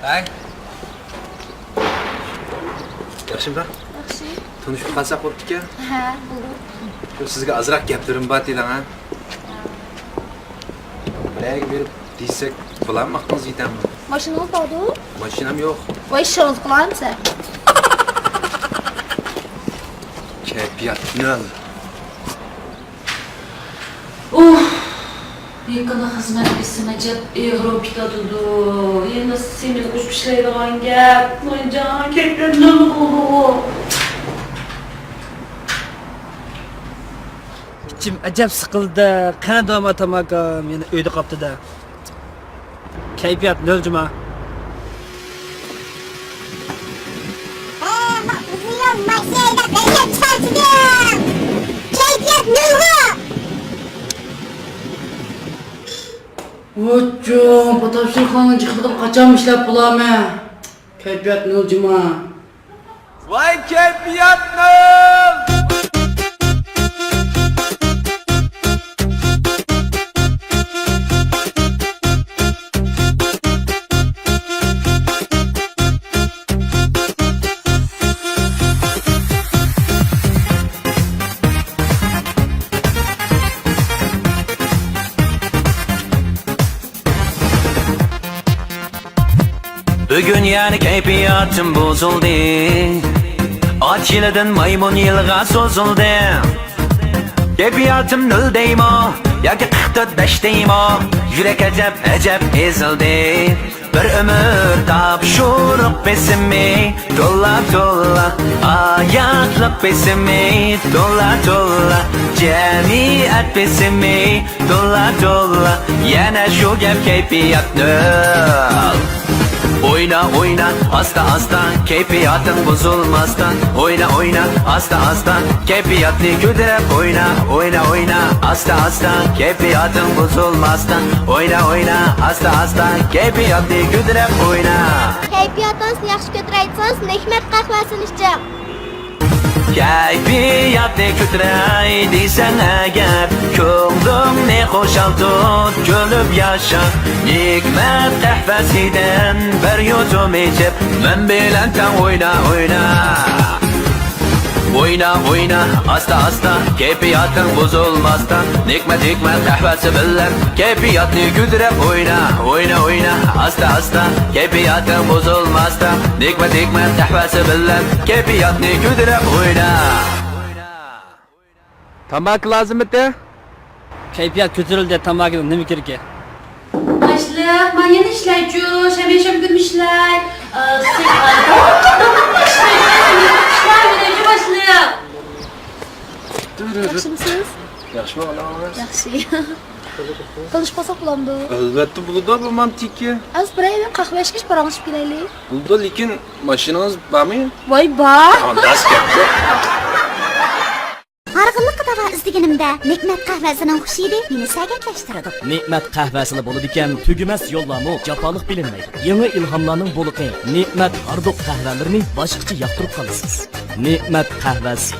Ay. Yaxshimi? Yaxshi. Tanishib qolsak bo'pti-ku. Ha, bo'ldi. Shu sizga azroq gaplarim bor edi, ha. Bilaga berib deysak, bo'ladimi? Aqlingiz yetami? Mashinangiz bordu? Mashinam yo'q. Voy, ishongiz qilamsiz? Kayfiyat nol. Yakında xizmat qilsam ajab eg'rib ketadi. Endi seni qo'shib ishlaydigan gap. Voyjon, kayfiyat nol bo'ldi. İçim acayip sıkıldı. Kanadama tamakam yani öyle kaptı da. Keyfiyat nol cuma. Uzun masayla kayıp sardım. Keyfiyat nurgu. Voyjon, bu topshiriqlarni jiqilib qachon ishlab bo'laman? Kayfiyat nol juma. Vay kayfiyat nol! Bugün yani keyfiyatım bozuldu. At yılıdan maymun yılga sozuldu. Keyfiyatım nol deymo, yoki 44 deymo. Yürek acab ezildi. Bir ömür tapşuruk besimi, dolla dolla. Ayaklık besimi, dolla dolla. Cemiyet besimi, dolla dolla. Yana şu gap keyfiyat nol. Oyna oyna hasta hasta keyfiyatın bozulmazdan. Oyna oyna hasta hasta keyfiyatını güdürep oyna. Oyna oyna hasta hasta keyfiyatın bozulmazdan. Oyna oyna hasta hasta keyfiyatını güdürep oyna. Kayfiyatingizni yaxshi ko'taraysiz, Nehmat qahvasini iching. Keyfiyatını kötürey deysen eğer Ko'nglimni qo'shaltib gülüp yaşa Hikmet kahvesinden bir yudum içip Men bilen tan oyna oyna Oyna oyna hasta hasta keyfiyatın bozulmazdan Hikmet kahvesi bilen keyfiyatını güdürep oyna Oyna oyna hasta hasta keyfiyatın bozulmazdan Hikmet kahvesi bilen keyfiyatını güdürep oyna Tamak lazım mı? Keyfiyat kötürüldü tamakın ne mikir ki? Başliq, men yana ishlaychu, shabasham kun ishlay. Yaxshimisiz? Yaxshimi olamaz? Yaxshi. Tanishib qolsak bo'lamdi. Albatta bo'ladi bu mantiki. Az birayam qahva ichgach paranglashib kelaylik. Bo'ldi, lekin mashinangiz bormi? Voy, bor. Ondas gapmi? Hargınlık da var izdiginimde. Nekmet kahvesinin huşiydi. Beni sergetlashtirdi. Ne'mat qahvasini bo'ladigan tugumas yo'llarni jafoliq bilinmaydi. Yangi ilhomlarning bo'liqi Ne'mat hardoq qahvalarini boshqacha yoqtirib qolasiz. Ne'mat qahvasi